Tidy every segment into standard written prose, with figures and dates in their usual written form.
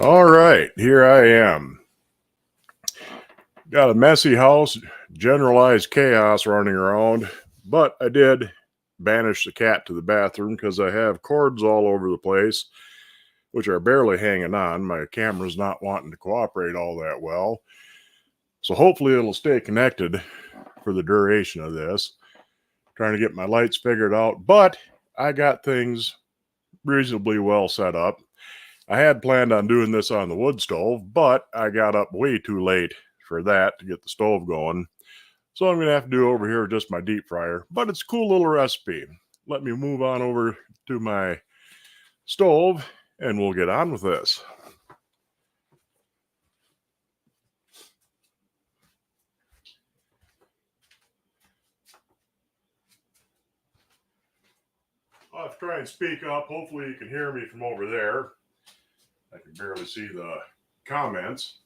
All right, here I am. Got a messy house, generalized chaos running around, but I did banish the cat to the bathroom because I have cords all over the place, which are barely hanging on. My camera's not wanting to cooperate all that well. So hopefully it'll stay connected for the duration of this. Trying to get my lights figured out, but I got things reasonably well set up. I had planned on doing this on the wood stove, but I got up way too late for that to get the stove going. So I'm going to have to do over here just my deep fryer, but it's a cool little recipe. Let me move on over to my stove and we'll get on with this. I'll have to try and speak up. Hopefully you can hear me from over there. I can barely see the comments.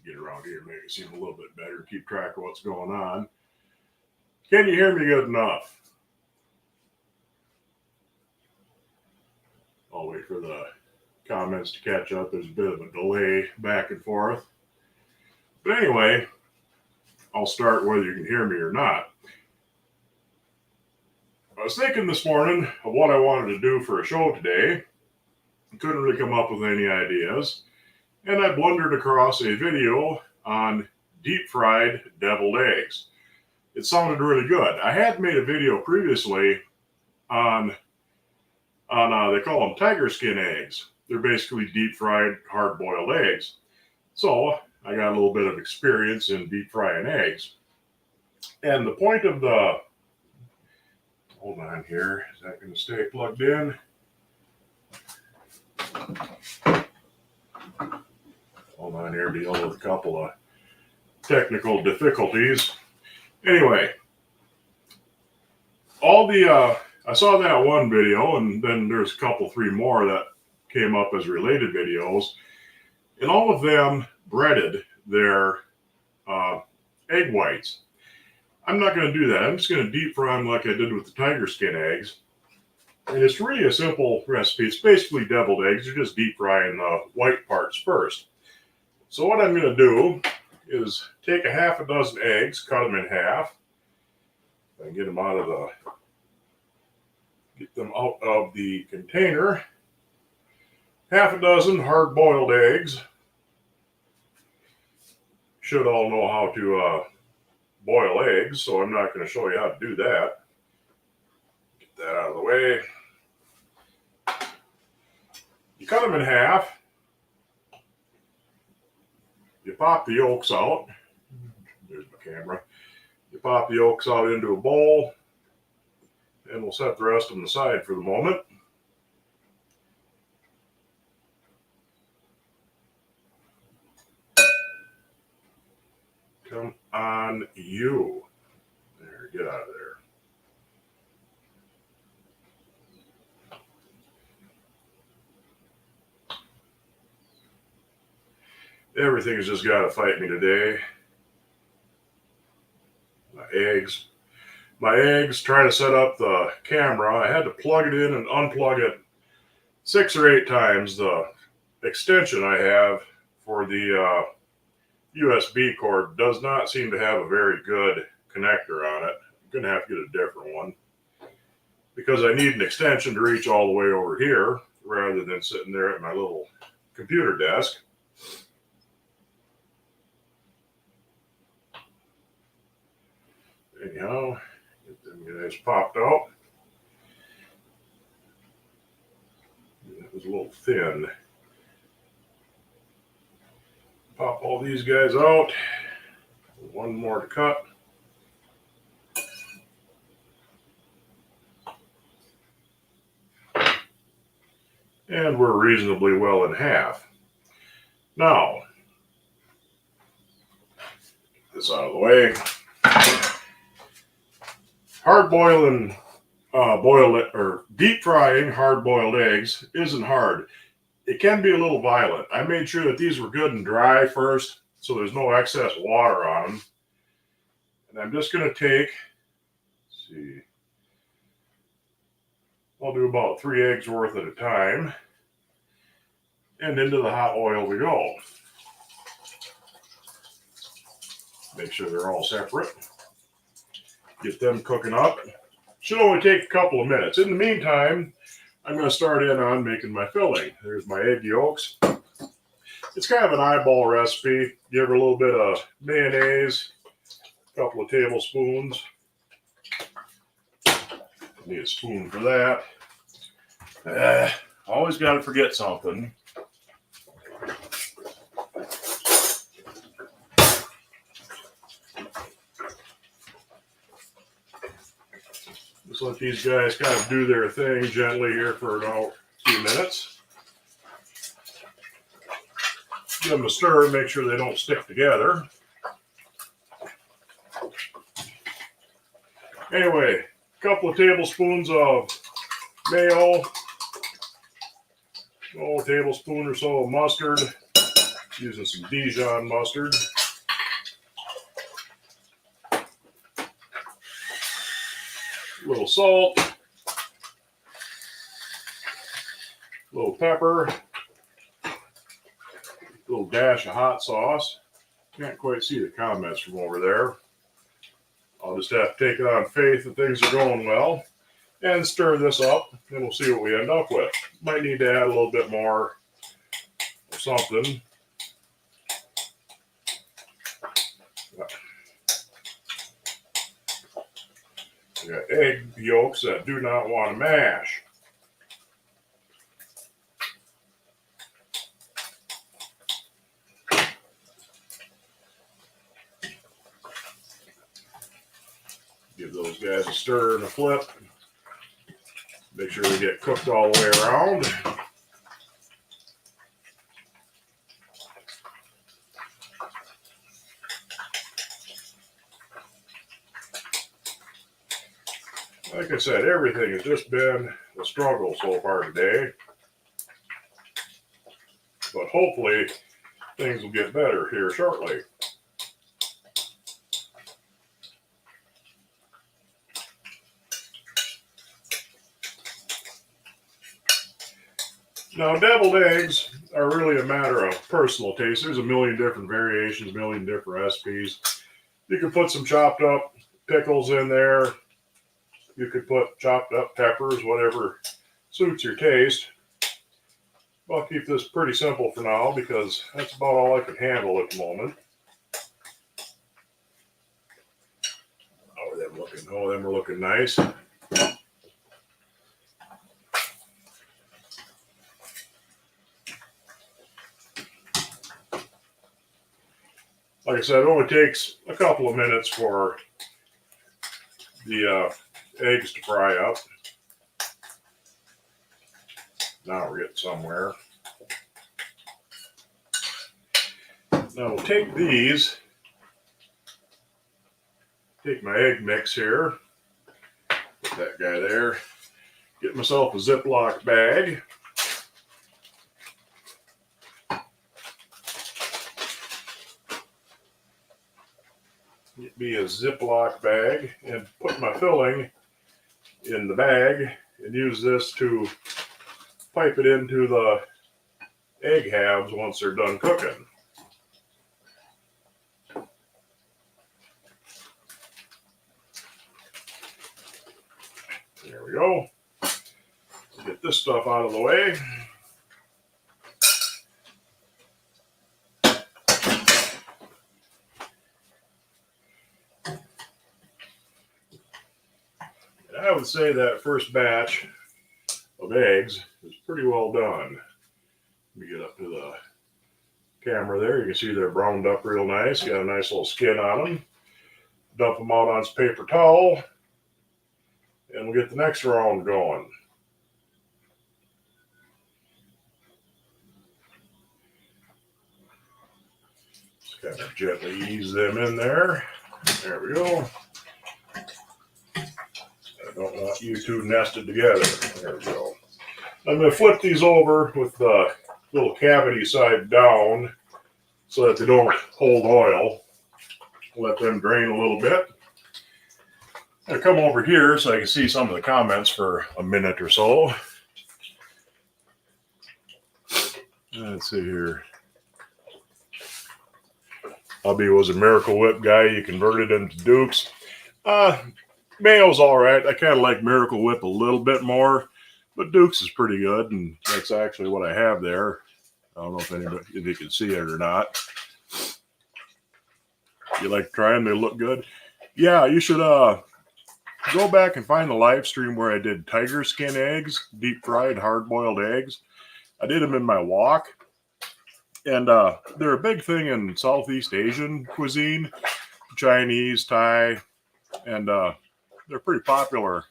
Get around here, make it seem a little bit better, keep track of what's going on. Can you hear me good enough? I'll wait for the comments to catch up. There's a bit of a delay back and forth. But anyway, I'll start whether you can hear me or not. I was thinking this morning of what I wanted to do for a show today. I couldn't really come up with any ideas. And I blundered across a video on deep fried deviled eggs. It sounded really good. I had made a video previously on they call them tiger skin eggs. They're basically deep fried hard boiled eggs. So I got a little bit of experience in deep frying eggs. And the point of the, hold on here, is that going to stay plugged in? Hold on here, dealing with a couple of technical difficulties. Anyway, I saw that one video, and then there's a couple, three more that came up as related videos, and all of them breaded their egg whites. I'm not going to do that. I'm just going to deep fry them like I did with the tiger skin eggs. And it's really a simple recipe. It's basically deviled eggs. You're just deep frying the white parts first. So what I'm going to do is take a half a dozen eggs, cut them in half, and get them out of the container. Half a dozen hard-boiled eggs. Should all know how to boil eggs, so I'm not going to show you how to do that. Get that out of the way. You cut them in half. You pop the yolks out. There's my camera. You pop the yolks out into a bowl, and we'll set the rest of them aside for the moment. Come on, you. There, get out of there. Everything has just got to fight me today. My eggs, trying to set up the camera. I had to plug it in and unplug it 6 or 8 times. The extension I have for the USB cord does not seem to have a very good connector on it. I'm going to have to get a different one because I need an extension to reach all the way over here rather than sitting there at my little computer desk. Anyhow, get them guys popped out. That was a little thin. Pop all these guys out. One more to cut. And we're reasonably well in half. Now, get this out of the way. Hard boiling, deep frying hard boiled eggs isn't hard. It can be a little violent. I made sure that these were good and dry first, so there's no excess water on them. And I'm just going to take, let's see, I'll do about 3 eggs worth at a time. and into the hot oil we go. Make sure they're all separate. Get them cooking up. Should only take a couple of minutes. In the meantime, I'm going to start in on making my filling. There's my egg yolks. It's kind of an eyeball recipe. Give her a little bit of mayonnaise, a couple of tablespoons. Need a spoon for that. Always got to forget something. Just let these guys kind of do their thing gently here for about a few minutes. Give them a stir, make sure they don't stick together. Anyway, a couple of tablespoons of mayo, a tablespoon or so of mustard, using some Dijon mustard. A little salt, a little pepper, a little dash of hot sauce. Can't quite see the comments from over there. I'll just have to take it on faith that things are going well and stir this up, and we'll see what we end up with. Might need to add a little bit more or something. We got egg yolks that do not want to mash. Give those guys a stir and a flip. Make sure they get cooked all the way around. Like I said, everything has just been a struggle so far today. But hopefully things will get better here shortly. Now, deviled eggs are really a matter of personal taste. There's a million different variations, a million different recipes. You can put some chopped up pickles in there. You could put chopped up peppers, whatever suits your taste. I'll keep this pretty simple for now because that's about all I can handle at the moment. Oh, them are looking nice. Like I said, it only takes a couple of minutes for the eggs to fry up. Now we're getting somewhere. Now we'll take these, take my egg mix here, put that guy there, get myself a Ziploc bag. Get me a Ziploc bag and put my filling in the bag and use this to pipe it into the egg halves once they're done cooking. There we go. Get this stuff out of the way. I would say that first batch of eggs is pretty well done. Let me get up to the camera there. You can see they're browned up real nice. Got a nice little skin on them. Dump them out on some paper towel. And we'll get the next round going. Just kind of gently ease them in there. There we go. I don't want you two nested together. There we go. I'm going to flip these over with the little cavity side down so that they don't hold oil. Let them drain a little bit. I'm going to come over here so I can see some of the comments for a minute or so. Let's see here. Hubby was a Miracle Whip guy. You converted him to Dukes. Mayo's all right. I kind of like Miracle Whip a little bit more, but Dukes is pretty good, and that's actually what I have there. I don't know if you can see it or not. You like to try them? They look good. Yeah, you should go back and find the live stream where I did tiger skin eggs, deep fried hard boiled eggs. I did them in my wok, and they're a big thing in Southeast Asian cuisine, Chinese, Thai, and they're pretty popular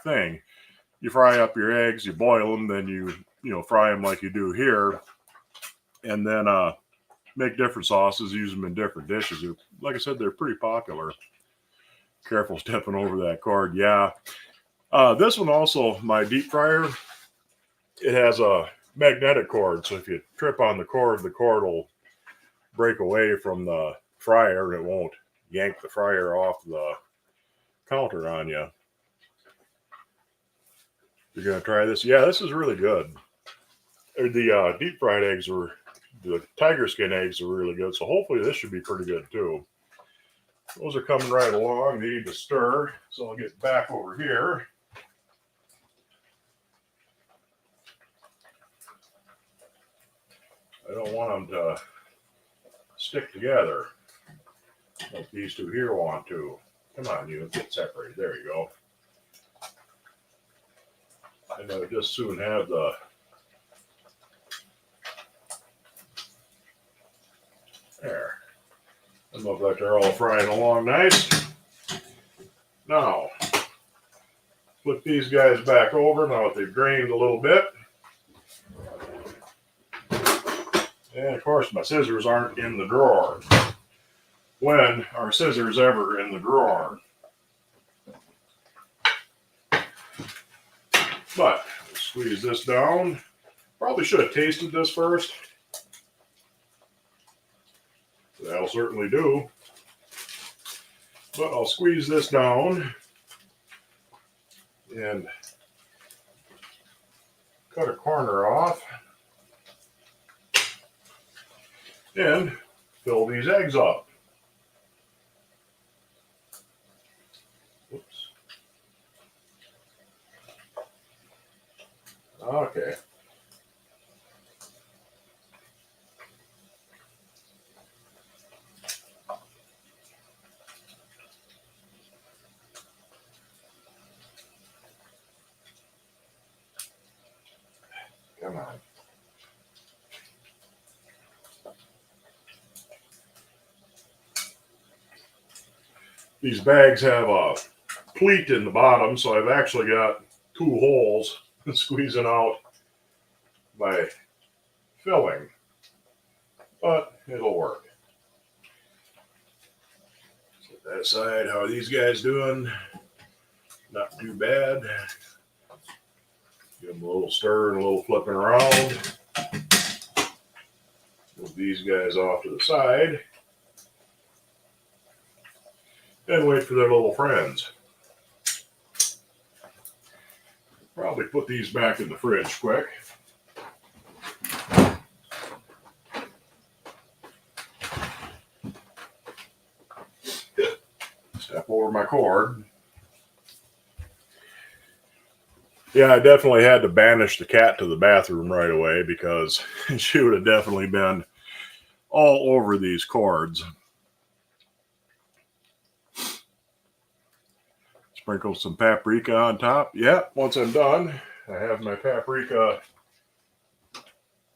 thing. You fry up your eggs, you boil them, then you fry them like you do here, and then make different sauces, use them in different dishes. Like I said, they're pretty popular. Careful stepping over that cord. Yeah. This one also, my deep fryer, it has a magnetic cord. So if you trip on the cord will break away from the fryer and it won't yank the fryer off the counter on you. You're going to try this? Yeah, this is really good. The deep fried eggs the tiger skin eggs are really good. So hopefully this should be pretty good too. Those are coming right along. They need to stir. So I'll get back over here. I don't want them to stick together like these two here want to. Come on, you get separated. There you go. And I'll just soon have the there. They look like they're all frying along nice. Now, flip these guys back over now that they've drained a little bit. And of course, my scissors aren't in the drawer. When are scissors ever in the drawer? But squeeze this down. Probably should have tasted this first. That'll certainly do. But I'll squeeze this down and cut a corner off and fill these eggs up. Whoops. Okay. Come on. These bags have a pleat in the bottom, so I've actually got 2 holes squeezing out my filling, but it'll work. Set that aside. How are these guys doing? Not too bad. Give them a little stir and a little flipping around. Move these guys off to the side. And wait for their little friends. Probably put these back in the fridge quick. Step over my cord. Yeah, I definitely had to banish the cat to the bathroom right away because she would have definitely been all over these cords. Sprinkle some paprika on top. Yeah, once I'm done, I have my paprika,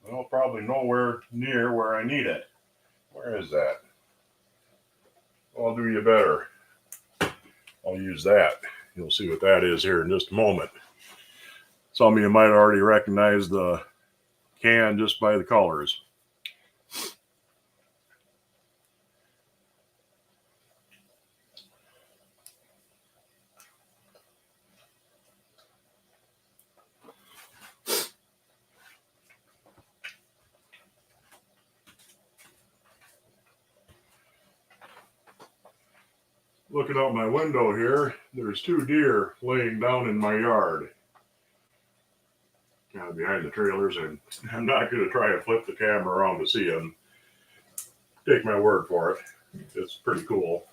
well, probably nowhere near where I need it. Where is that? I'll do you better. I'll use that. You'll see what that is here in just a moment. Some of you might already recognize the can just by the colors. Looking out my window here, there's 2 deer laying down in my yard. God, behind the trailers, and I'm not going to try to flip the camera around to see them. Take my word for it. It's pretty cool.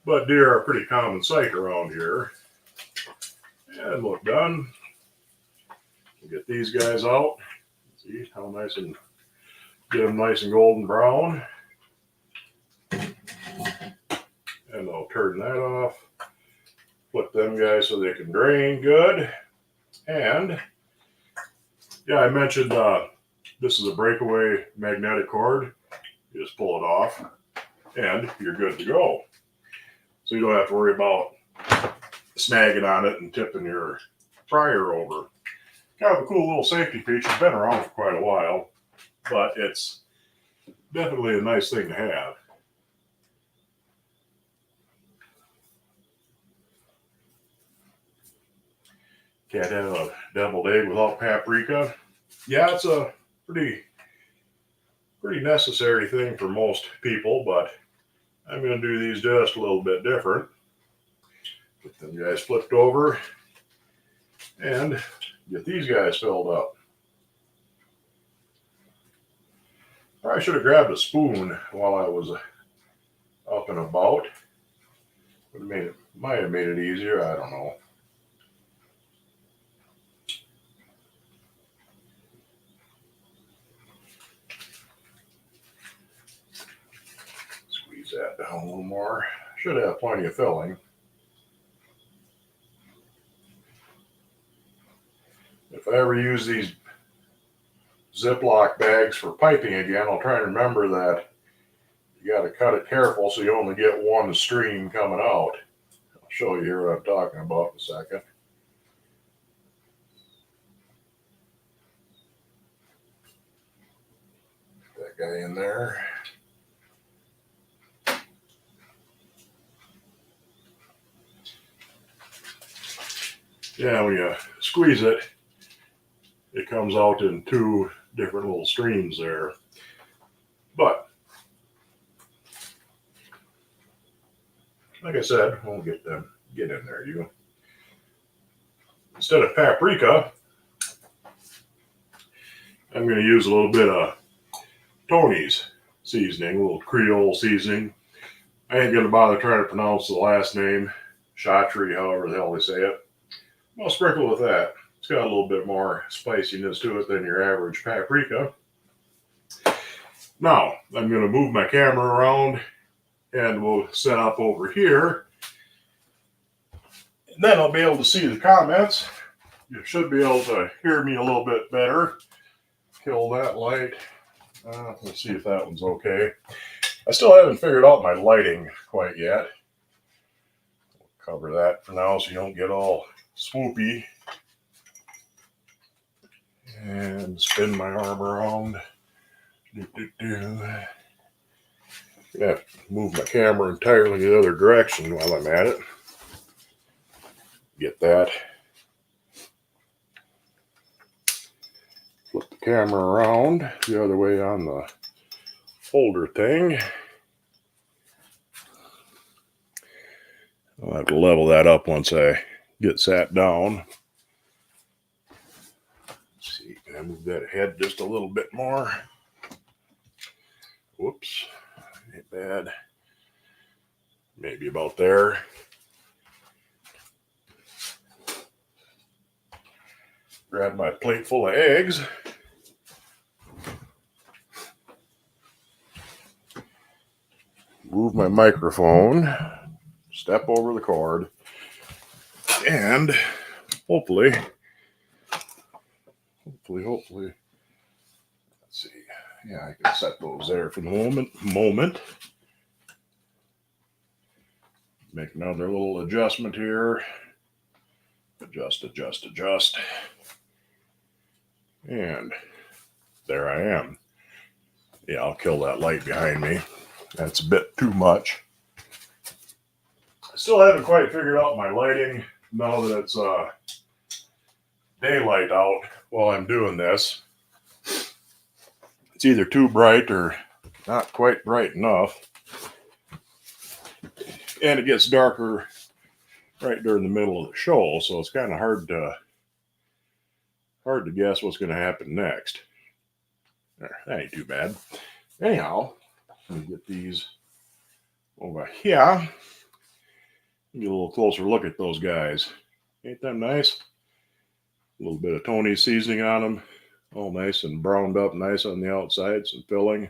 But deer are a pretty common sight around here. And look, done. We'll get these guys out. See how nice and get them nice and golden brown. And I'll turn that off. Flip them guys so they can drain good. And yeah, I mentioned this is a breakaway magnetic cord. You just pull it off and you're good to go. So you don't have to worry about snagging on it and tipping your fryer over. Kind of a cool little safety feature. It's been around for quite a while, but it's definitely a nice thing to have. Can't have a deviled egg without paprika. Yeah, it's a pretty necessary thing for most people, but I'm going to do these just a little bit different. Get them guys flipped over and get these guys filled up. Probably should have grabbed a spoon while I was up and about. Might have made it easier. I don't know. Squeeze that down a little more. Should have plenty of filling. If I ever use these Ziploc bags for piping again, I'll try and remember that you got to cut it careful so you only get one stream coming out. I'll show you here what I'm talking about in a second. Get that guy in there. Yeah, when you squeeze it, it comes out in two different little streams there. But like I said, we'll get in there. You instead of paprika, I'm going to use a little bit of Tony's seasoning, a little Creole seasoning. I ain't going to bother trying to pronounce the last name, Chatry, however the hell they say it. I'll sprinkle with that. It's got a little bit more spiciness to it than your average paprika. Now, I'm going to move my camera around and we'll set up over here. And then I'll be able to see the comments. You should be able to hear me a little bit better. Kill that light. Let's see if that one's okay. I still haven't figured out my lighting quite yet. We'll cover that for now so you don't get all swoopy. And spin my arm around. I have to move my camera entirely the other direction while I'm at it. Get that. Flip the camera around the other way on the holder thing. I'll have to level that up once I get sat down. Let's see, can I move that ahead just a little bit more? Whoops, ain't bad. Maybe about there. Grab my plate full of eggs. Move my microphone. Step over the cord. And hopefully, let's see. Yeah, I can set those there for the moment. Make another little adjustment here. Adjust. And there I am. Yeah, I'll kill that light behind me. That's a bit too much. I still haven't quite figured out my lighting now that it's daylight out while I'm doing this. It's either too bright or not quite bright enough. And it gets darker right during the middle of the show, so it's kind of hard hard to guess what's going to happen next. That ain't too bad. Anyhow, let me get these over here. Get a little closer look at those guys. Ain't that nice? A little bit of Tony's seasoning on them. All nice and browned up, nice on the outside, some filling.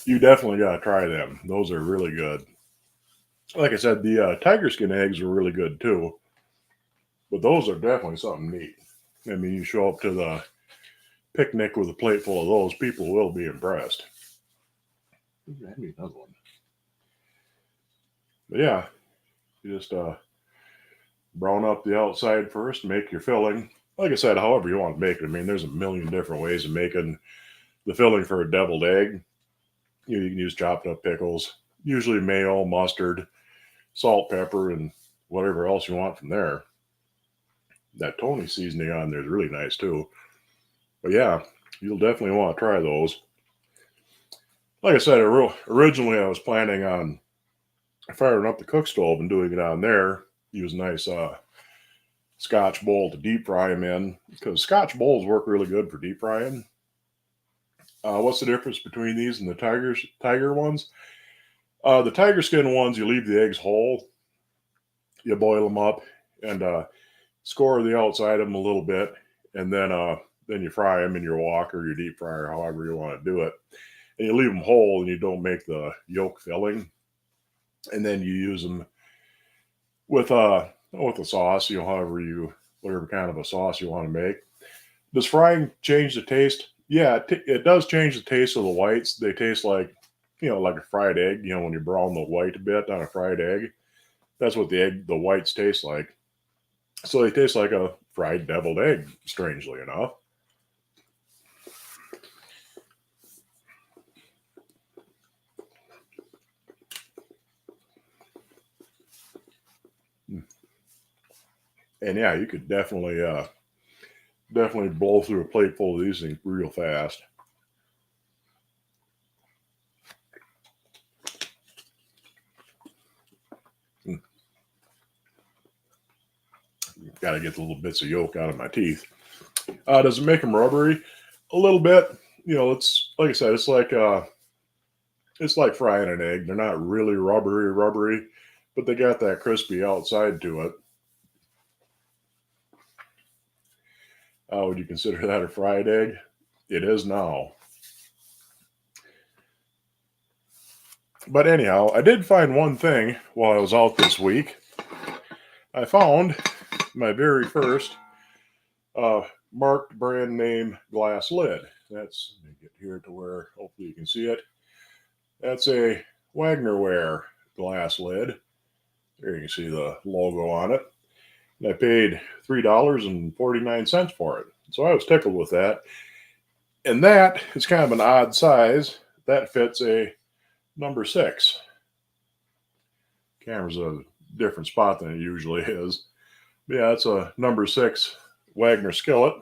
You definitely got to try them. Those are really good. Like I said, the tiger skin eggs are really good too. But those are definitely something neat. I mean, you show up to the picnic with a plate full of those, people will be impressed. Hand me another one. But yeah, you just brown up the outside first, make your filling. Like I said, however you want to make it. I mean, there's a million different ways of making the filling for a deviled egg. You can use chopped up pickles, usually mayo, mustard, salt, pepper, and whatever else you want from there. That Tony seasoning on there is really nice too. But yeah, you'll definitely want to try those. Like I said, originally I was planning on firing up the cook stove and doing it on there. Use a nice Scotch bowl to deep fry them in, because Scotch bowls work really good for deep frying. What's the difference between these and the tiger ones? The tiger skin ones, you leave the eggs whole. You boil them up and score the outside of them a little bit, and then you fry them in your wok or your deep fryer, however you want to do it. And you leave them whole, and you don't make the yolk filling. And then you use them with a sauce, whatever kind of a sauce you want to make. Does frying change the taste? Yeah, it does change the taste of the whites. They taste like, like a fried egg. When you brown the white a bit on a fried egg, that's what the whites taste like. So they taste like a fried deviled egg, strangely enough. And yeah, you could definitely blow through a plate full of these things real fast. Got to get the little bits of yolk out of my teeth. Does it make them rubbery? A little bit. It's like I said, it's like frying an egg. They're not really rubbery, but they got that crispy outside to it. Would you consider that a fried egg? It is now. But anyhow, I did find one thing while I was out this week. I found my very first marked brand name glass lid. Let me get here to where hopefully you can see it. That's a Wagnerware glass lid. There you can see the logo on it. And I paid $3.49 for it. So I was tickled with that. And that is kind of an odd size. That fits a number 6. Camera's a different spot than it usually is. But yeah, it's a number 6 Wagner skillet.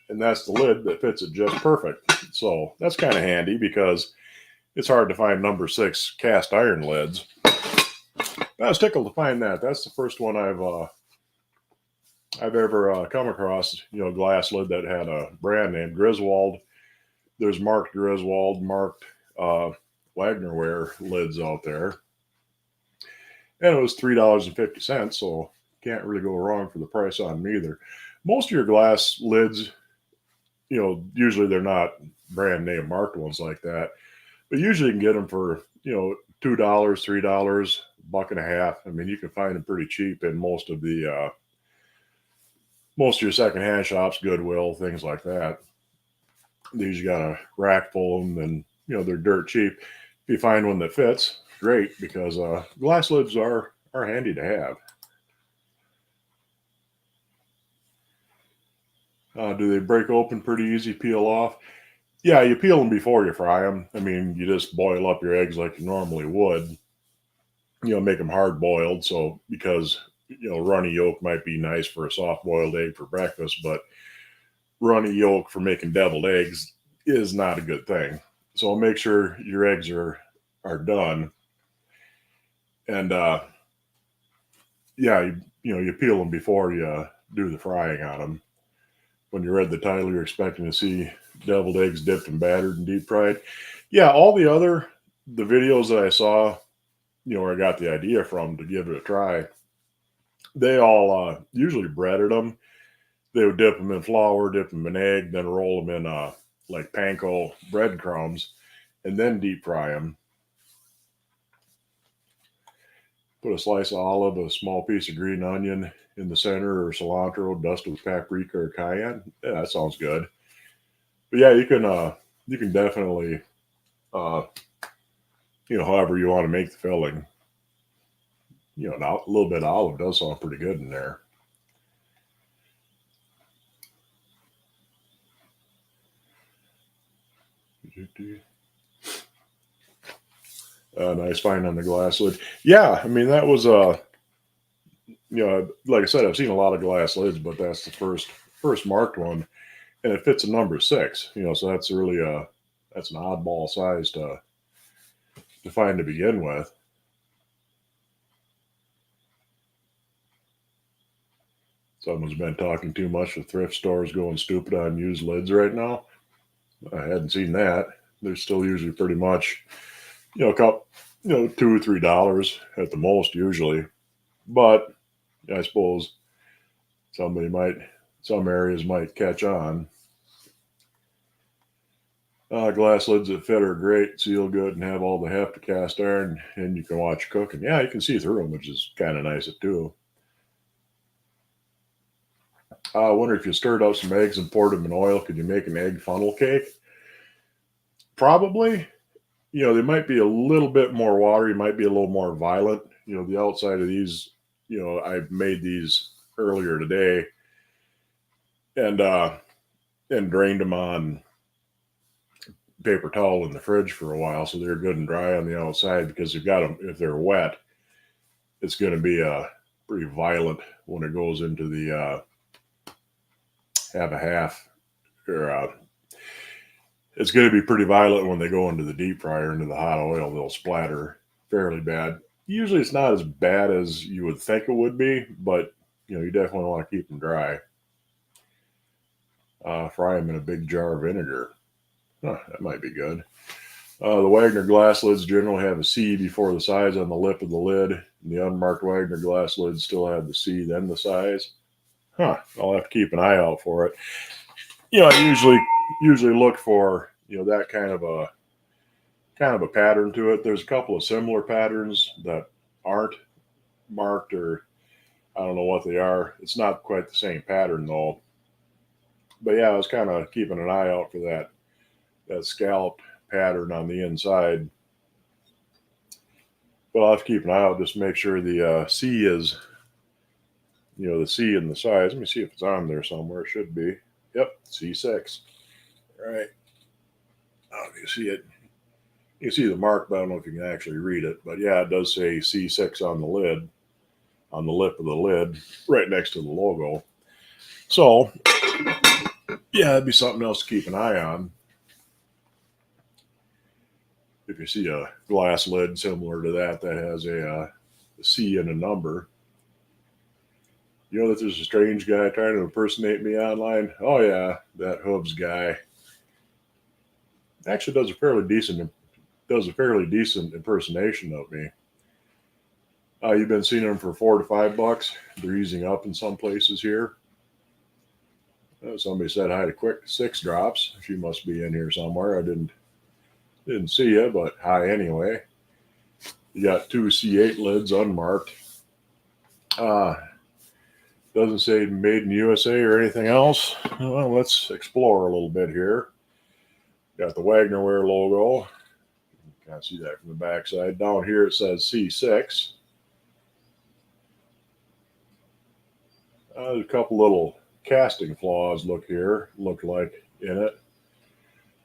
And that's the lid that fits it just perfect. So that's kind of handy because it's hard to find number 6 cast iron lids. I was tickled to find that. That's the first one I've ever come across. Glass lid that had a brand name. Griswold. There's marked Griswold, marked Wagnerware lids out there, and it was $3.50. So can't really go wrong for the price on them either. Most of your glass lids, usually they're not brand name marked ones like that, but usually you can get them for $2, $3, $1.50. I mean, you can find them pretty cheap in most of your secondhand shops, Goodwill, things like that. These you got a rack full of them, and they're dirt cheap. If you find one that fits, great, because glass lids are handy to have. Do they break open pretty easy, peel off? Yeah, you peel them before you fry them. I mean, you just boil up your eggs like you normally would. Make them hard boiled. So because runny yolk might be nice for a soft boiled egg for breakfast, but runny yolk for making deviled eggs is not a good thing. So make sure your eggs are done. And yeah, you peel them before you do the frying on them. When you read the title, you're expecting to see deviled eggs dipped and battered and deep fried. Yeah, all the videos that I saw, where I got the idea from to give it a try, they all usually breaded them. They would dip them in flour, dip them in egg, then roll them in like panko breadcrumbs, and then deep fry them. Put a slice of olive, a small piece of green onion in the center, or cilantro, dusted with paprika or cayenne. Yeah, that sounds good. But yeah, you can definitely uh, however you want to make the filling. A little bit of olive does sound pretty good in there. Nice find on the glass lid. Yeah, I mean that was like I said, I've seen a lot of glass lids, but that's the first marked one, and it fits a number 6. So that's really that's an oddball size to find to begin with. Someone's been talking too much with thrift stores going stupid on used lids right now. I hadn't seen that. They're still usually pretty much, a couple, $2 or $3 at the most usually. But I suppose some areas might catch on. Glass lids that fit are great, seal good, and have all the heft of cast iron, and you can watch cooking. Yeah, you can see through them, which is kind of nice too. I wonder if you stirred up some eggs and poured them in oil, could you make an egg funnel cake? Probably. They might be a little bit more watery, might be a little more violent. The outside of these, I made these earlier today and drained them on paper towel in the fridge for a while, so they're good and dry on the outside, because you've got them, if they're wet, it's going to be pretty violent when it goes into the have a half, or it's going to be pretty violent when they go into the deep fryer, into the hot oil. They'll splatter fairly bad. Usually it's not as bad as you would think it would be, but you definitely want to keep them dry. Fry them in a big jar of vinegar. That might be good. The Wagner glass lids generally have a C before the size on the lip of the lid. And the unmarked Wagner glass lids still have the C, then the size. I'll have to keep an eye out for it. I usually look for that kind of a pattern to it. There's a couple of similar patterns that aren't marked, or I don't know what they are. It's not quite the same pattern though. But yeah, I was kind of keeping an eye out for that scalloped pattern on the inside. But I'll have to keep an eye out just to make sure the C is, the C in the size. Let me see if it's on there somewhere. It should be. Yep, C6. All right. You see it. You see the mark, but I don't know if you can actually read it. But yeah, it does say C6 on the lid, on the lip of the lid, right next to the logo. So, yeah, that'd be something else to keep an eye on. If you see a glass lid similar to that has a C and a number, you know that there's a strange guy trying to impersonate me online. Oh yeah, that Hooves guy actually does a fairly decent impersonation of me. You've been seeing them for $4 to $5. They're easing up in some places here. Somebody said hi to Quick 6 Drops. She must be in here somewhere. I didn't see you, but hi anyway. You got 2 C8 lids unmarked. Doesn't say made in USA or anything else. Well, let's explore a little bit here. Got the Wagnerware logo. You can't see that from the backside. Down here it says C6. There's a couple little casting flaws look like in it.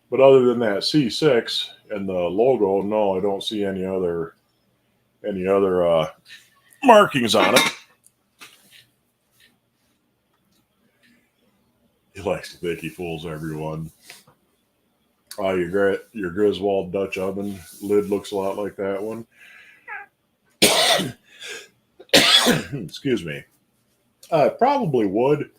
But other than that C6 and the logo, no, I don't see any other markings on it. He likes to think he fools everyone. Your Griswold Dutch oven lid looks a lot like that one. Excuse me. Probably would.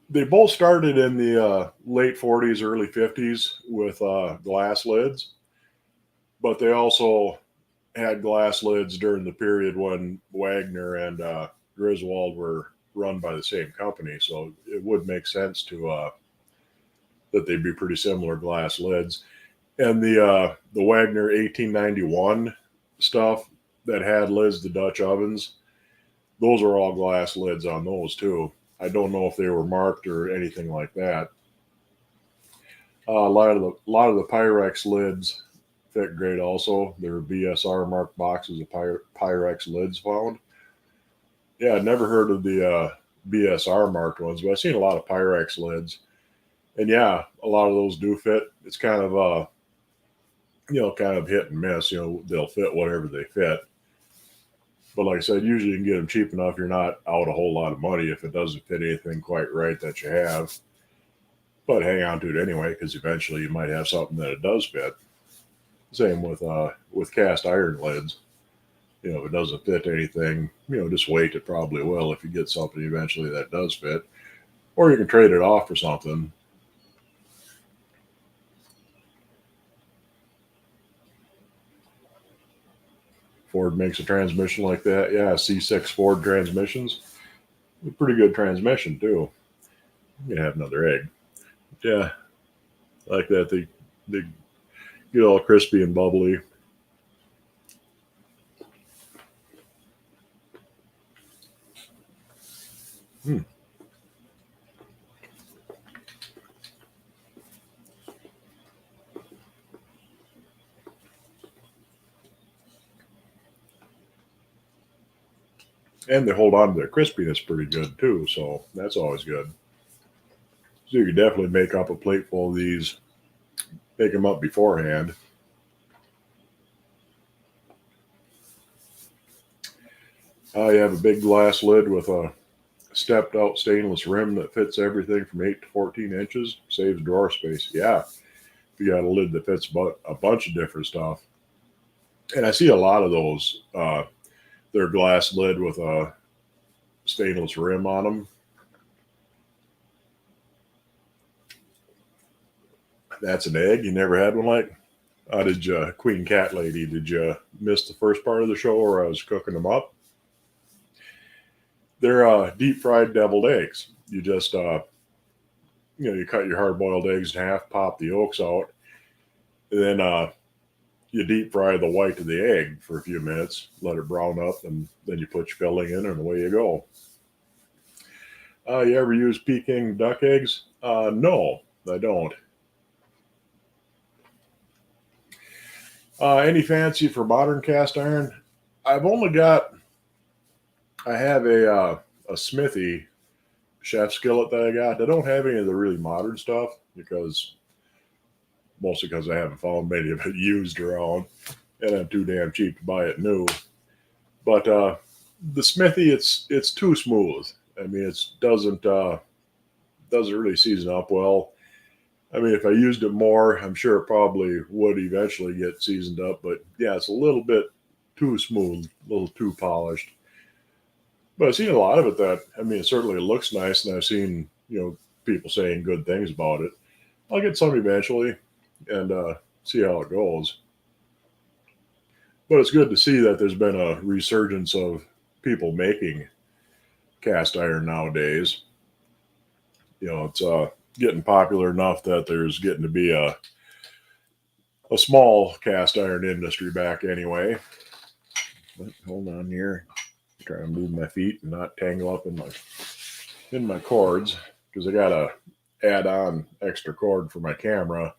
They both started in the late 40s, early 50s with glass lids, but they also had glass lids during the period when Wagner and Griswold were run by the same company. So it would make sense to that they'd be pretty similar glass lids. And the Wagner 1891 stuff that had lids, the Dutch ovens, those are all glass lids on those too. I don't know if they were marked or anything like that. A lot of the Pyrex lids fit great. Also, there are BSR marked boxes of Pyrex lids found. Yeah, I'd never heard of the BSR marked ones, but I've seen a lot of Pyrex lids, and yeah, a lot of those do fit. It's kind of kind of hit and miss. They'll fit whatever they fit. But like I said, usually you can get them cheap enough. You're not out a whole lot of money if it doesn't fit anything quite right that you have. But hang on to it anyway, because eventually you might have something that it does fit. Same with cast iron lids. If it doesn't fit anything, just wait. It probably will if you get something eventually that does fit, or you can trade it off for something. Ford makes a transmission like that. Yeah, C6 Ford transmissions. A pretty good transmission too. You can have another egg. Yeah, like that. They get all crispy and bubbly. Hmm. And they hold on to their crispiness pretty good too, so that's always good. So you could definitely make up a plate full of these, make them up beforehand. You have a big glass lid with a stepped out stainless rim that fits everything from 8 to 14 inches, saves drawer space. Yeah, if you got a lid that fits a bunch of different stuff. And I see a lot of those. They're glass lid with a stainless rim on them. That's an egg. You never had one like? Did you, Queen Cat Lady? Did you miss the first part of the show where I was cooking them up? They're deep fried deviled eggs. You just you cut your hard boiled eggs in half, pop the yolks out, and then you deep fry the white of the egg for a few minutes, let it brown up, and then you put your filling in, and away you go. You ever use Peking duck eggs? No, I don't. Any fancy for modern cast iron? I've only got. I have a Smithy chef skillet that I got. I don't have any of the really modern stuff mostly because I haven't found many of it used around, and I'm too damn cheap to buy it new. But the Smithy, it's too smooth. I mean, it doesn't really season up well. I mean, if I used it more, I'm sure it probably would eventually get seasoned up. But yeah, it's a little bit too smooth, a little too polished. But I've seen a lot of it that, I mean, it certainly looks nice, and I've seen, people saying good things about it. I'll get some eventually and see how it goes. But it's good to see that there's been a resurgence of people making cast iron nowadays. It's getting popular enough that there's getting to be a small cast iron industry back anyway. But hold on here. Try to move my feet and not tangle up in my cords, because I gotta add on extra cord for my camera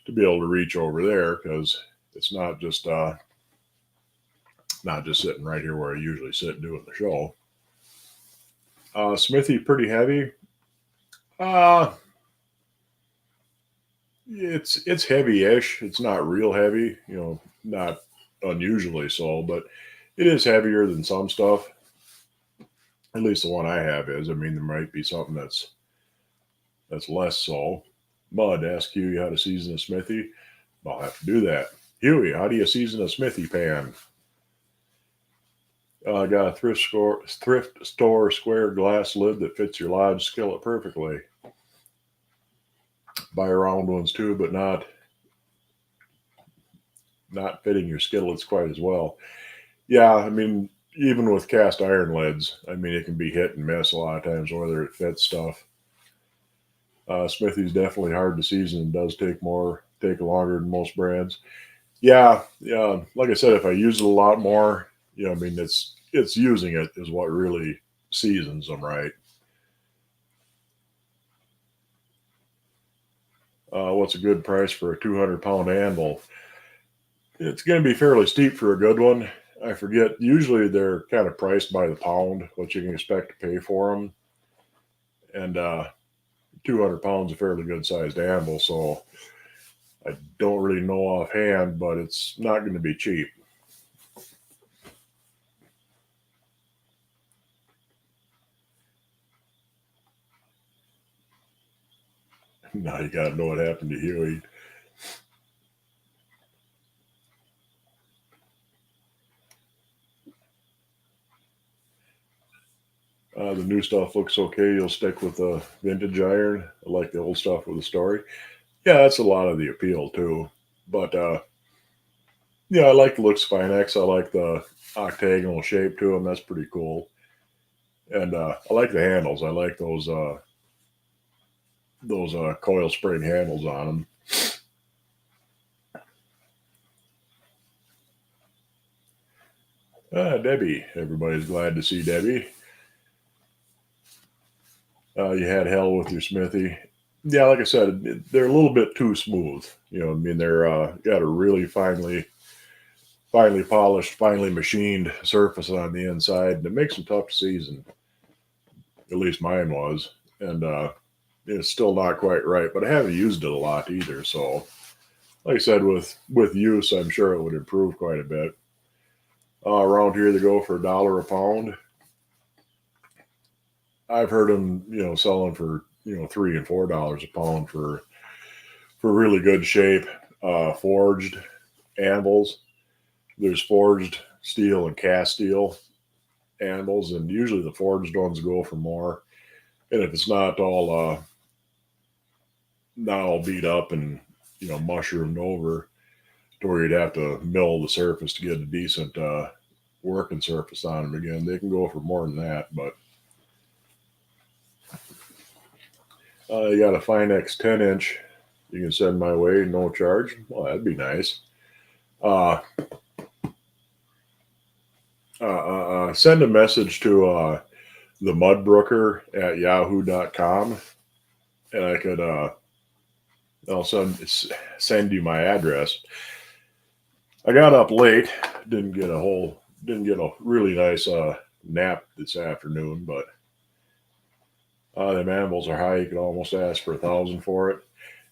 to be able to reach over there, because it's not just sitting right here where I usually sit doing the show. Smithy pretty heavy. Uh it's heavy-ish. It's not real heavy, not unusually so, but it is heavier than some stuff. At least the one I have is. I mean, there might be something that's less so. Mud asks Huey how to season a smithy. I'll have to do that. Huey, how do you season a smithy pan? Got a thrift store square glass lid that fits your large skillet perfectly. Buy round ones too, but not fitting your skillets quite as well. Yeah, I mean, even with cast iron lids, I mean, it can be hit and miss a lot of times whether it fits stuff. Smithy's definitely hard to season and does take longer than most brands. Yeah, yeah. Like I said, if I use it a lot more, I mean, it's using it is what really seasons them right. What's a good price for a 200-pound anvil? It's going to be fairly steep for a good one. I forget. Usually they're kind of priced by the pound, what you can expect to pay for them. And 200 pounds is a fairly good sized anvil, so I don't really know offhand, but it's not going to be cheap. Now you got to know what happened to Huey. The new stuff looks okay. You'll stick with the vintage iron. I like the old stuff with the story. Yeah, that's a lot of the appeal too. But yeah, I like the looks of Finex. I like the octagonal shape to them. That's pretty cool. And I like the handles. I like those coil spring handles on them. Debbie. Everybody's glad to see Debbie. You had hell with your smithy. Yeah, like I said, they're a little bit too smooth. I mean, they're got a really finely polished, finely machined surface on the inside, and it makes them tough to season. At least mine was, and it's still not quite right. But I haven't used it a lot either, so like I said, with use, I'm sure it would improve quite a bit. Around here, they go for $1 a pound. I've heard them, selling for $3 and $4 a pound for really good shape, forged anvils. There's forged steel and cast steel anvils, and usually the forged ones go for more. And if it's not all beat up and mushroomed over, to where you'd have to mill the surface to get a decent working surface on them again, they can go for more than that. But you got a Finex 10-inch you can send my way, no charge. Well, that'd be nice. Send a message to the Mudbrooker at yahoo.com, and I could I'll send you my address. I got up late, didn't get a really nice nap this afternoon, but them anvils are high. You could almost ask for 1,000 for it.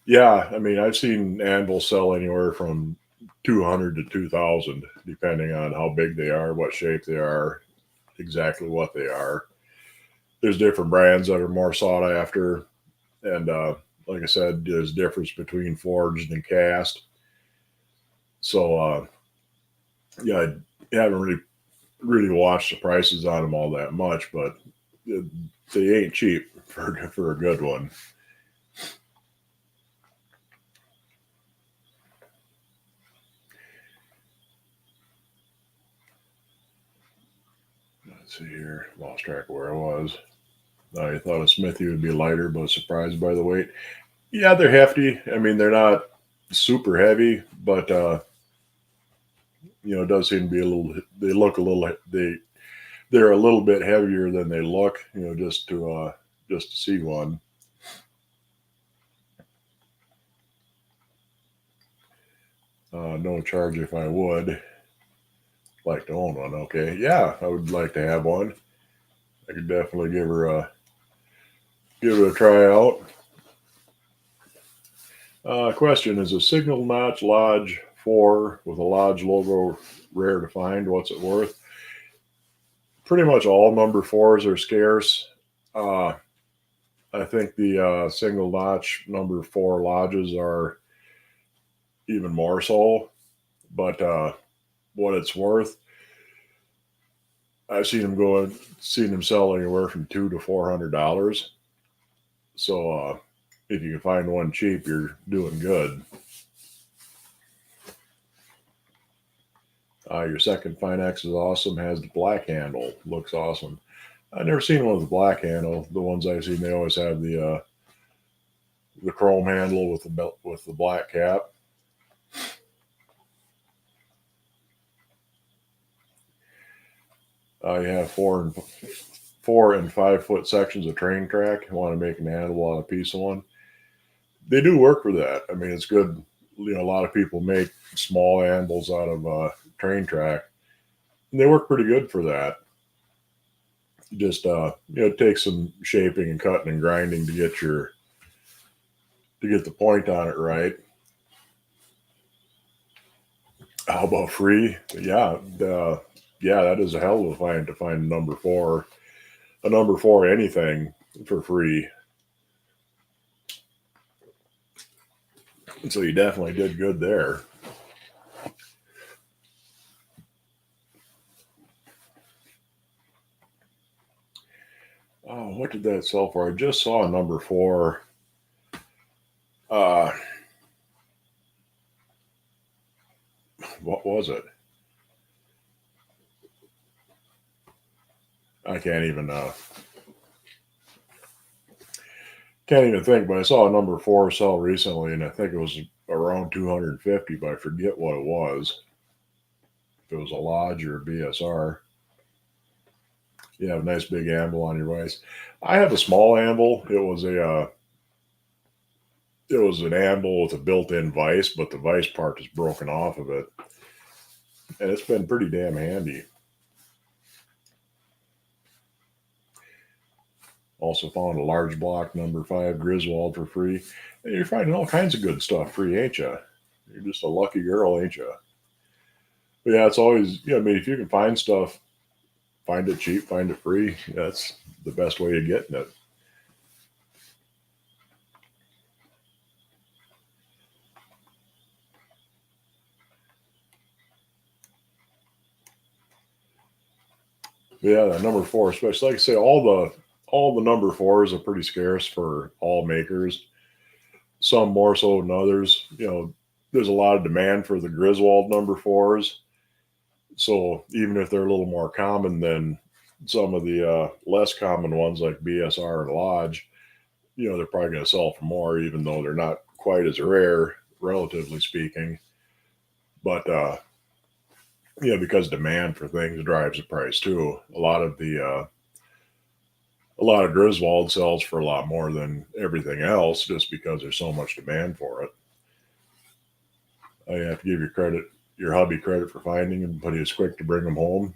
Yeah, I mean, I've seen anvils sell anywhere from 200 to 2,000, depending on how big they are, what shape they are, exactly what they are. There's different brands that are more sought after, and like I said, there's difference between forged and cast. So yeah, I haven't really watched the prices on them all that much, but they ain't cheap for a good one. Let's see here. Lost track of where I was. I thought a Smithy would be lighter, but surprised by the weight. Yeah, they're hefty. I mean, they're not super heavy, but it does seem to be a little. They look a little. They're a little bit heavier than they look. Just to see one. No charge if I would like to own one. Okay, yeah, I would like to have one. I could definitely give it a try out. Question: is a signal notch Lodge 4 with a Lodge logo rare to find? What's it worth? Pretty much all number 4s are scarce. I think the single notch number 4 lodges are even more so. But what it's worth, I've seen them sell anywhere from $200 to $400. So if you can find one cheap, you're doing good. Your second Finex is awesome. Has the black handle. Looks awesome. I've never seen one with the black handle. The ones I've seen, they always have the chrome handle with the black cap. You have 4 and 5 foot sections of train track. You want to make an handle out of a piece of one. They do work for that. I mean, it's good. You know, a lot of people make small handles out of train track, and they work pretty good for that. Just it takes some shaping and cutting and grinding to get the point on it right. How about free? Yeah, that is a hell of a find to find a number 4 anything for free. So you definitely did good there. Oh, what did that sell for? I just saw a number 4. What was it? I can't even think. But I saw a number 4 sell recently, and I think it was around 250. But I forget what it was. If it was a Lodge or a BSR. You have a nice big anvil on your vise. I have a small anvil. It was an anvil with a built-in vise, but the vise part is broken off of it, and it's been pretty damn handy. Also found a large block number 5 Griswold for free. And you're finding all kinds of good stuff free, ain't you? You're just a lucky girl, ain't you? But yeah, it's always, I mean, if you can find stuff, find it cheap, find it free. That's the best way of getting it. But yeah, that number 4, especially like I say, all the number 4s are pretty scarce for all makers. Some more so than others. There's a lot of demand for the Griswold number 4s. So even if they're a little more common than some of the less common ones like BSR and Lodge, they're probably going to sell for more, even though they're not quite as rare, relatively speaking. But because demand for things drives the price too. A lot of Griswold sells for a lot more than everything else, just because there's so much demand for it. I have to give your hubby credit for finding him, but he was quick to bring them home.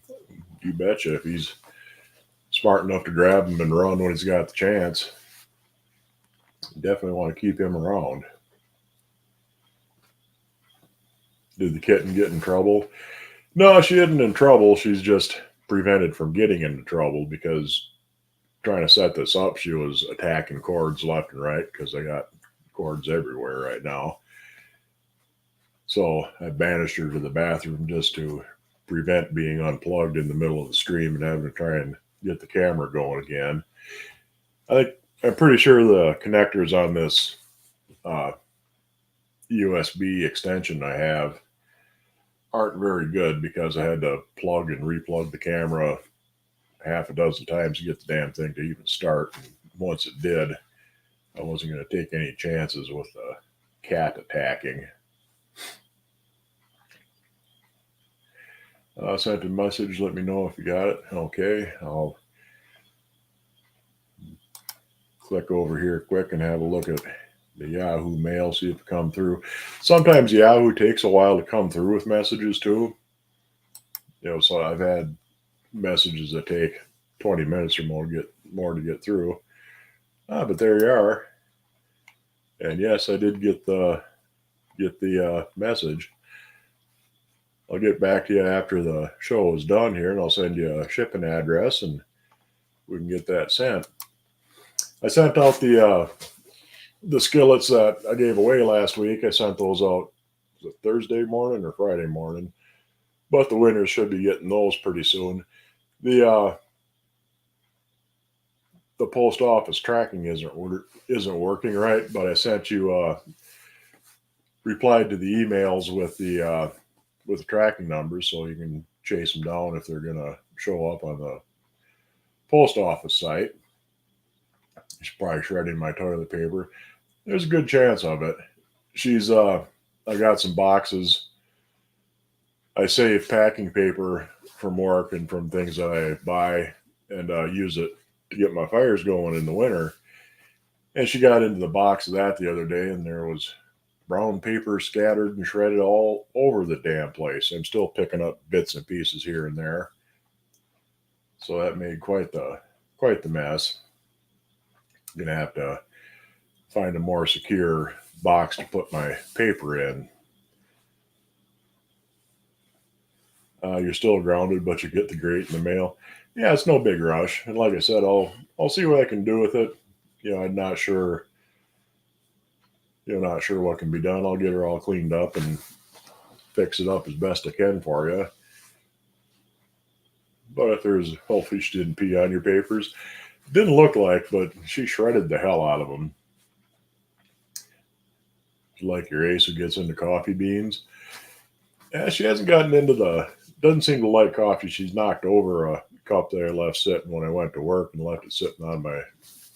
You betcha. If he's smart enough to grab them and run when he's got the chance, you definitely want to keep him around. Did the kitten get in trouble? No, she isn't in trouble. She's just prevented from getting into trouble because trying to set this up, she was attacking cords left and right because I got cords everywhere right now. So I banished her to the bathroom just to prevent being unplugged in the middle of the stream and having to try and get the camera going again. I'm pretty sure the connectors on this USB extension I have aren't very good because I had to plug and replug the camera half a dozen times to get the damn thing to even start. And once it did, I wasn't going to take any chances with the cat attacking. Sent a message. Let me know if you got it. Okay, I'll click over here quick and have a look at the Yahoo mail, see if it come through. Sometimes Yahoo takes a while to come through with messages too. So I've had messages that take 20 minutes or more to get through. But there you are. And yes, I did get the message. I'll get back to you after the show is done here, and I'll send you a shipping address, and we can get that sent. I sent out the skillets that I gave away last week. I sent those out, was it Thursday morning or Friday morning? But the winners should be getting those pretty soon. The post office tracking isn't working right, but I sent you replied to the emails with the tracking numbers, so you can chase them down if they're gonna show up on the post office site. She's probably shredding my toilet paper. There's a good chance of it. She's I got some boxes. I save packing paper from work and from things that I buy and use it to get my fires going in the winter. And she got into the box of that the other day, and there was brown paper scattered and shredded all over the damn place. I'm still picking up bits and pieces here and there. So that made quite the mess. I'm gonna have to find a more secure box to put my paper in. You're still grounded, but you get the grate in the mail. Yeah, it's no big rush. And like I said, I'll see what I can do with it. I'm not sure. Not sure what can be done. I'll get her all cleaned up and fix it up as best I can for you. But if there's, hopefully she didn't pee on your papers. Didn't look like, but she shredded the hell out of them. Like your ace who gets into coffee beans. Yeah, she hasn't gotten into doesn't seem to like coffee. She's knocked over a cup that I left sitting when I went to work and left it sitting on my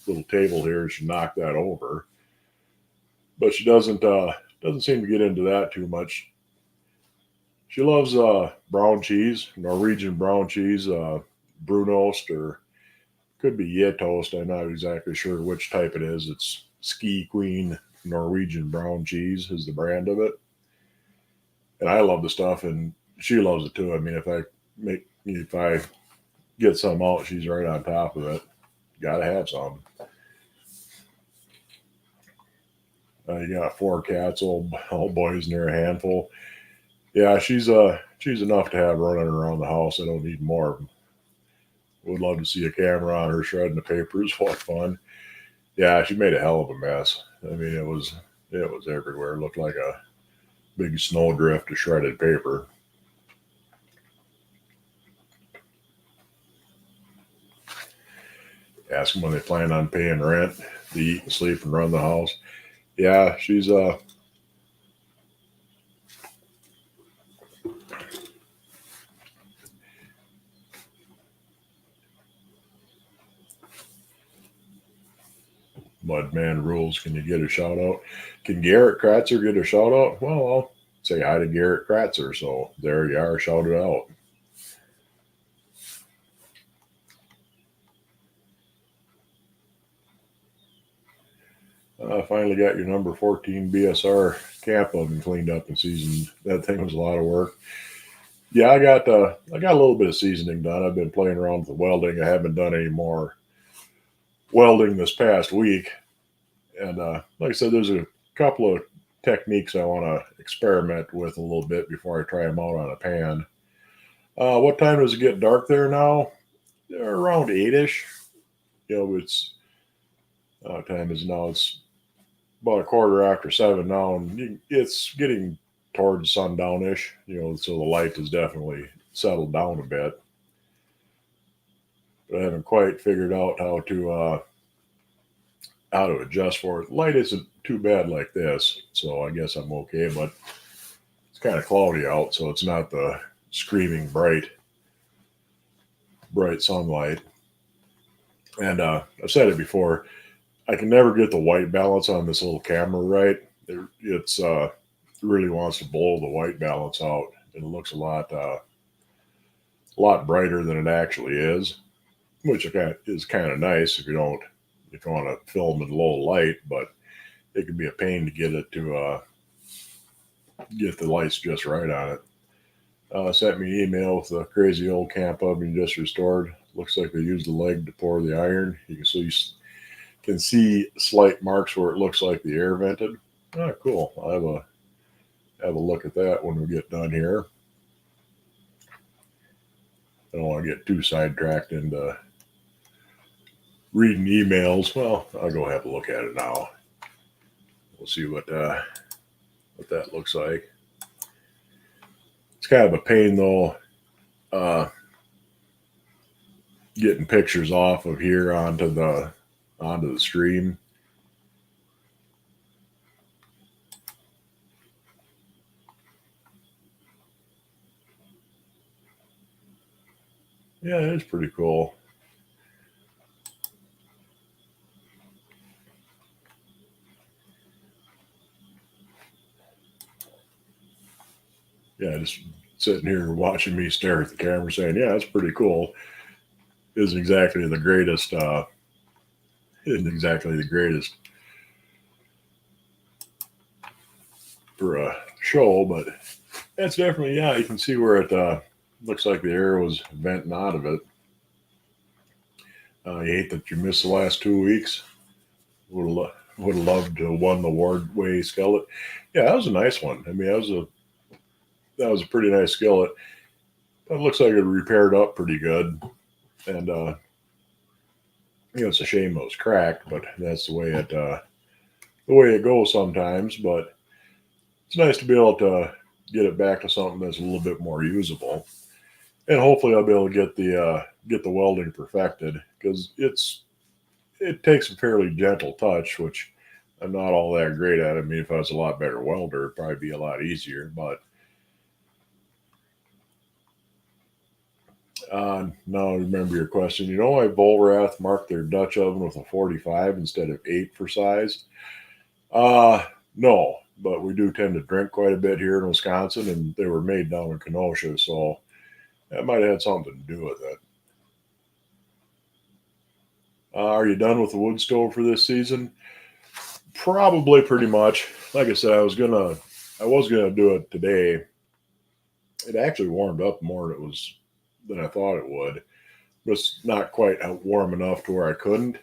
little table here. She knocked that over. But she doesn't seem to get into that too much. She loves brown cheese, Norwegian brown cheese, Brunost, or could be Yetoast. I'm not exactly sure which type it is. It's Ski Queen Norwegian brown cheese is the brand of it. And I love the stuff, and she loves it too. I mean, if I get some out, she's right on top of it. Got to have some. You got 4 cats, all boys near a handful. Yeah, she's enough to have running around the house. I don't need more of them. Would love to see a camera on her shredding the papers. What fun! Yeah, she made a hell of a mess. I mean, it was everywhere. It looked like a big snowdrift of shredded paper. Ask them when they plan on paying rent, to eat and sleep and run the house. Yeah, she's Mudman rules. Can you get a shout out? Can Garrett Kratzer get a shout out? Well, I'll say hi to Garrett Kratzer. So there you are, shout it out. I finally got your number 14 BSR camp oven cleaned up and seasoned. That thing was a lot of work. Yeah, I got a little bit of seasoning done. I've been playing around with the welding. I haven't done any more welding this past week. And like I said, there's a couple of techniques I want to experiment with a little bit before I try them out on a pan. What time does it get dark there now? Around 8-ish. It's time is now. It's about a quarter after 7 now, and it's getting towards sundownish. So the light has definitely settled down a bit. But I haven't quite figured out how to adjust for it. Light isn't too bad like this, so I guess I'm okay. But it's kind of cloudy out, so it's not the screaming bright sunlight. And I've said it before, I can never get the white balance on this little camera right. It's really wants to blow the white balance out. It looks a lot brighter than it actually is, which is kind of nice if you want to film in low light. But it can be a pain to get it to get the lights just right on it. Sent me an email with a crazy old camp oven just restored. Looks like they used the leg to pour the iron. You can see slight marks where it looks like the air vented. Oh, cool. I'll have a look at that when we get done here. I don't want to get too sidetracked into reading emails. Well, I'll go have a look at it now. We'll see what that looks like. It's kind of a pain though, getting pictures off of here onto the stream. Yeah, it's pretty cool. Yeah, just sitting here watching me stare at the camera saying, yeah, it's pretty cool. Isn't exactly the greatest, for a show, but it's definitely, yeah, you can see where it looks like the air was venting out of it. You hate that you missed the last 2 weeks. Would have loved to have won the Wardway skillet. Yeah, that was a nice one. I mean, that was a pretty nice skillet. It looks like it repaired up pretty good, and it's a shame it was cracked, but that's the way it goes sometimes. But it's nice to be able to get it back to something that's a little bit more usable, and hopefully I'll be able to get the welding perfected, because it takes a fairly gentle touch, which I'm not all that great at. I mean, if I was a lot better welder, it'd probably be a lot easier. But now I remember your question. You know why Volrath marked their Dutch oven with a 45 instead of 8 for size? No, but we do tend to drink quite a bit here in Wisconsin, and they were made down in Kenosha, so that might have had something to do with it. Are you done with the wood stove for this season? Probably pretty much. Like I said, I was gonna do it today. It actually warmed up more than I thought it would. It's not quite warm enough to where I couldn't,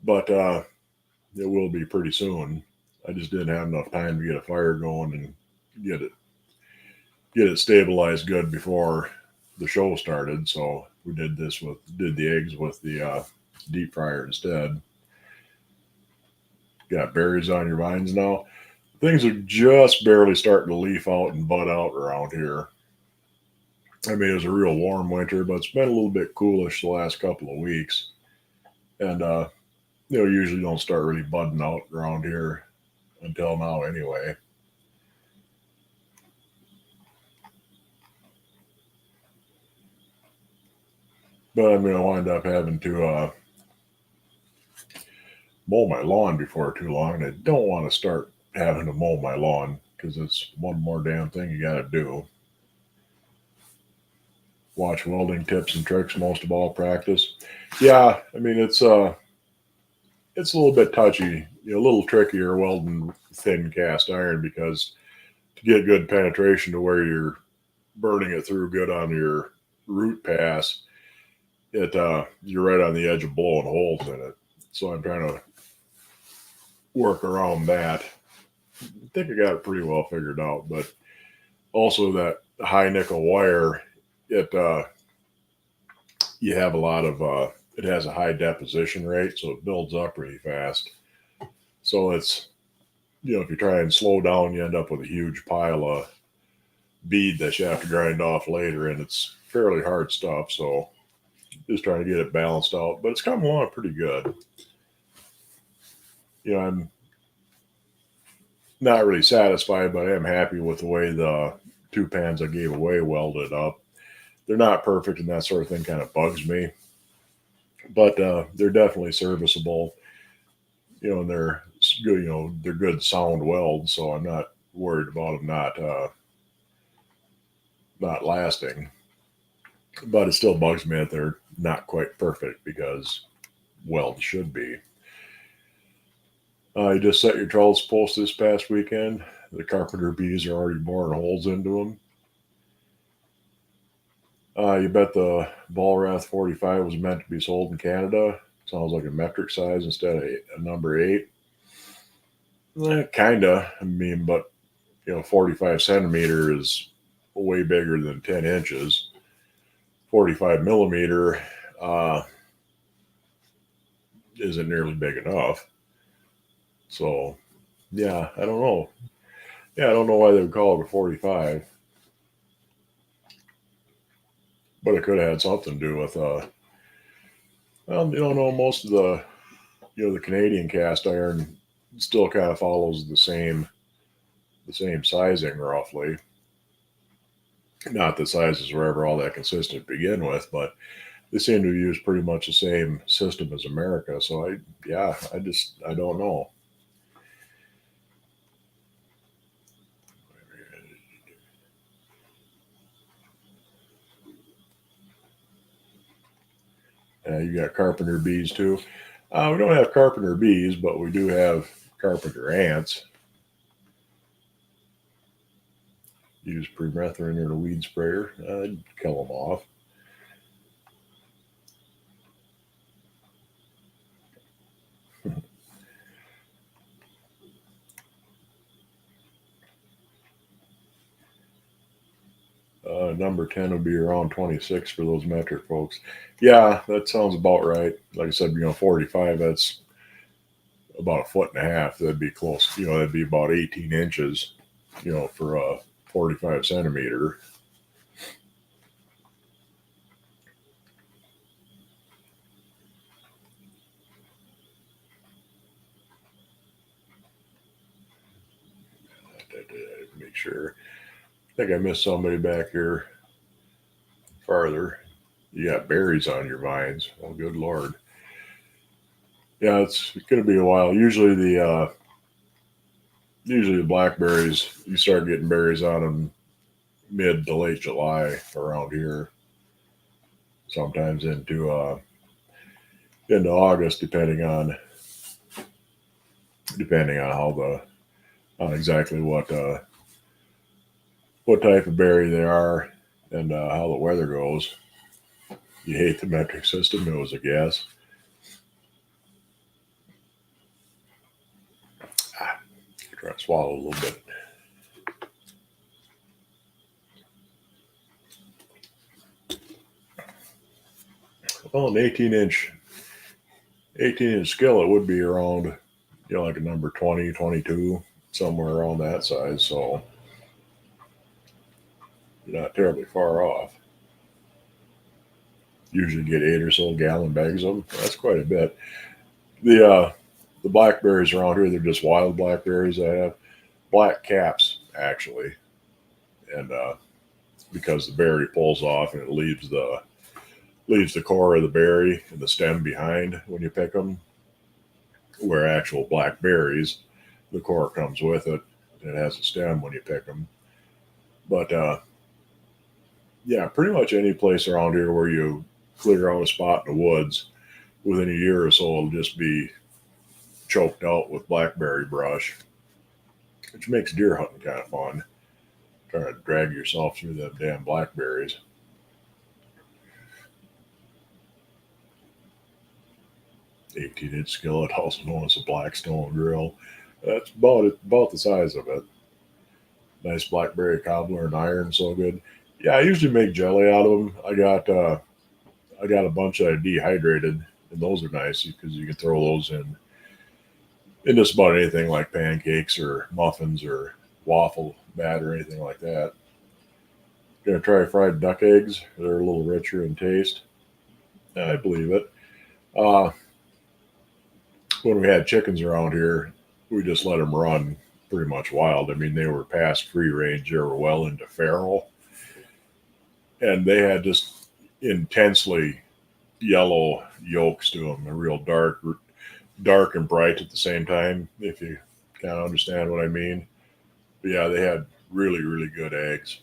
but it will be pretty soon. I just didn't have enough time to get a fire going and get it stabilized good before the show started. So we did the eggs with the deep fryer instead. Got berries on your vines now? Things are just barely starting to leaf out and bud out around here. I mean, it was a real warm winter, but it's been a little bit coolish the last couple of weeks. And, usually don't start really budding out around here until now anyway. But I'm going to wind up having to mow my lawn before too long. And I don't want to start having to mow my lawn, because it's one more damn thing you got to do. Watch welding tips and tricks most of all practice. Yeah, I mean, it's a little bit touchy, a little trickier welding thin cast iron, because to get good penetration to where you're burning it through good on your root pass, you're right on the edge of blowing holes in it. So I'm trying to work around that. I think I got it pretty well figured out, but also that high nickel wire, you have a lot of it has a high deposition rate, so it builds up really fast. So it's, if you try and slow down, you end up with a huge pile of bead that you have to grind off later, and it's fairly hard stuff. So just trying to get it balanced out, but it's coming along pretty good. I'm not really satisfied, but I am happy with the way the 2 pans I gave away welded up. They're not perfect, and that sort of thing kind of bugs me, but they're definitely serviceable. And they're good. They're good sound welds, so I'm not worried about them not lasting. But it still bugs me that they're not quite perfect, because welds should be. You just set your trellis post this past weekend. The carpenter bees are already boring holes into them. You bet the Volrath 45 was meant to be sold in Canada. Sounds like a metric size instead of a number 8. Kinda. I mean, but 45 centimeter is way bigger than 10 inches. 45 millimeter, isn't nearly big enough. So, yeah, I don't know. Yeah, I don't know why they would call it a 45, but it could have had something to do with, well, you don't know, most of the, the Canadian cast iron still kind of follows the same sizing roughly. Not that sizes were ever all that consistent to begin with, but they seem to use pretty much the same system as America. So I don't know. You got carpenter bees too. We don't have carpenter bees, but we do have carpenter ants. Use permethrin in a weed sprayer. I'd kill them off. Number 10 would be around 26 for those metric folks. Yeah, that sounds about right. Like I said, 45, that's about a foot and a half. That'd be close. That'd be about 18 inches, for a 45 centimeter. Make sure. I think I missed somebody back here farther. You got berries on your vines. Oh, good Lord. Yeah, it's going to be a while. Usually the blackberries, you start getting berries on them mid to late July around here. Sometimes into August, depending on on exactly what type of berry they are and how the weather goes. You hate the metric system, it was a guess. Try to swallow a little bit. Well, an 18-inch skillet would be around, like a number 20, 22, somewhere around that size. So you're not terribly far off. Usually get 8 or so gallon bags of them. That's quite a bit. The blackberries around here, they're just wild blackberries. I have black caps actually, and because the berry pulls off and it leaves the core of the berry and the stem behind when you pick them. Where actual blackberries, the core comes with it. It has a stem when you pick them. But yeah, pretty much any place around here where you clear out a spot in the woods, within a year or so, it'll just be choked out with blackberry brush, which makes deer hunting kind of fun. Trying to drag yourself through them damn blackberries. "18-inch skillet, also known as a Blackstone grill." That's about the size of it. Nice blackberry cobbler and iron, so good. Yeah, I usually make jelly out of them. I got a bunch that I dehydrated, and those are nice because you can throw those in just about anything like pancakes or muffins or waffle batter or anything like that. Gonna try fried duck eggs. They're a little richer in taste. I believe it. Uh, when we had chickens around here, we just let them run pretty much wild. I mean, they were past free range. They were well into feral, and they had just intensely yellow yolks to them, a real dark and bright at the same time. If you kind of understand what I mean. But yeah, they had really, really good eggs.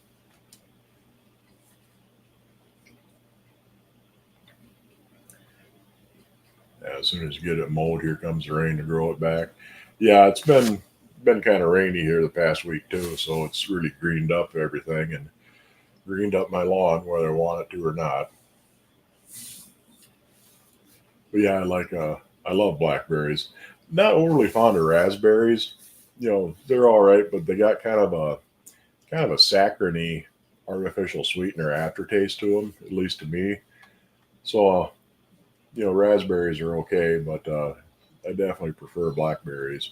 As soon as you get it mowed, here comes the rain to grow it back. Yeah, it's been kind of rainy here the past week too, so it's really greened up everything and greened up my lawn whether I want it to or not. But yeah, I love blackberries. Not overly fond of raspberries. They're all right, but they got kind of a saccharine artificial sweetener aftertaste to them, at least to me. So raspberries are okay, but I definitely prefer blackberries.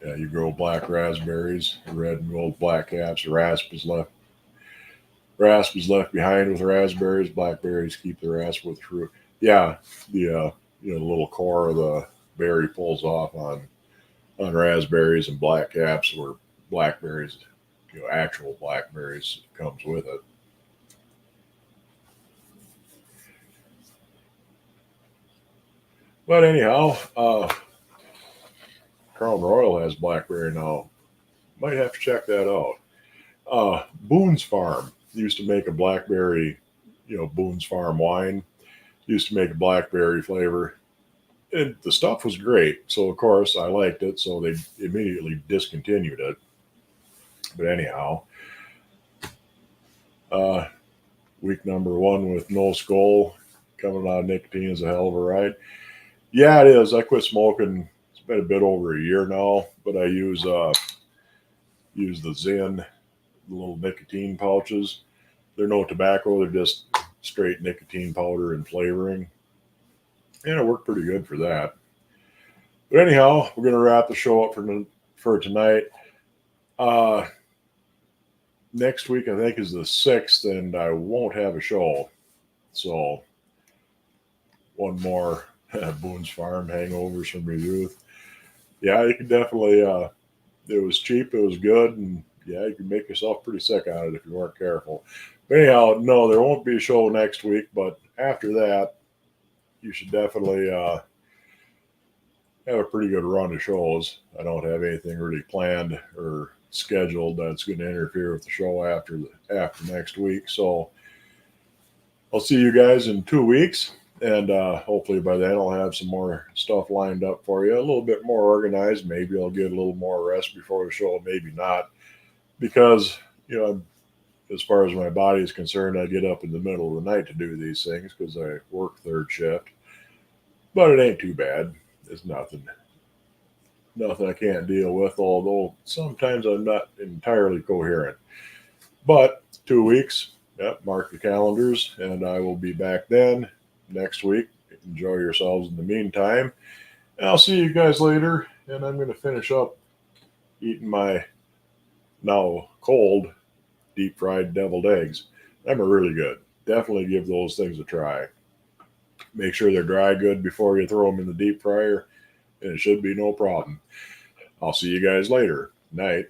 Yeah, you grow black raspberries, red and gold black caps. The rasp is left behind with raspberries. Blackberries keep the rasp with fruit. Yeah, the little core of the berry pulls off on raspberries and black caps, where blackberries, actual blackberries comes with it. But anyhow, Crown Royal has blackberry now. Might have to check that out. Boone's Farm used to make a blackberry, Boone's Farm wine used to make a blackberry flavor. And the stuff was great. So, of course, I liked it. So they immediately discontinued it. But anyhow, uh, week number one with no skull coming on nicotine is a hell of a ride. Yeah, it is. I quit smoking. It's been a bit over a year now, but I use the Zen, the little nicotine pouches. They're no tobacco. They're just straight nicotine powder and flavoring, and it worked pretty good for that. But anyhow, we're gonna wrap the show up for tonight. Uh, Next week I think is the 6th, and I won't have a show. So one more Boone's Farm hangovers from your youth. Yeah, you can definitely. It was cheap. It was good, and yeah, you can make yourself pretty sick on it if you weren't careful. But anyhow, no, there won't be a show next week. But after that, you should definitely have a pretty good run of shows. I don't have anything really planned or scheduled that's going to interfere with the show after next week. So I'll see you guys in 2 weeks, and hopefully by then I'll have some more stuff lined up for you, a little bit more organized. Maybe I'll get a little more rest before the show, maybe not, because as far as my body is concerned, I get up in the middle of the night to do these things because I work third shift. But it ain't too bad. It's nothing I can't deal with, although sometimes I'm not entirely coherent. But 2 weeks, yep, mark the calendars, and I will be back then next week. Enjoy yourselves in the meantime. And I'll see you guys later, and I'm going to finish up eating my now cold deep fried deviled eggs. Them are really good. Definitely give those things a try. Make sure they're dry good before you throw them in the deep fryer, and it should be no problem. I'll see you guys later. Night.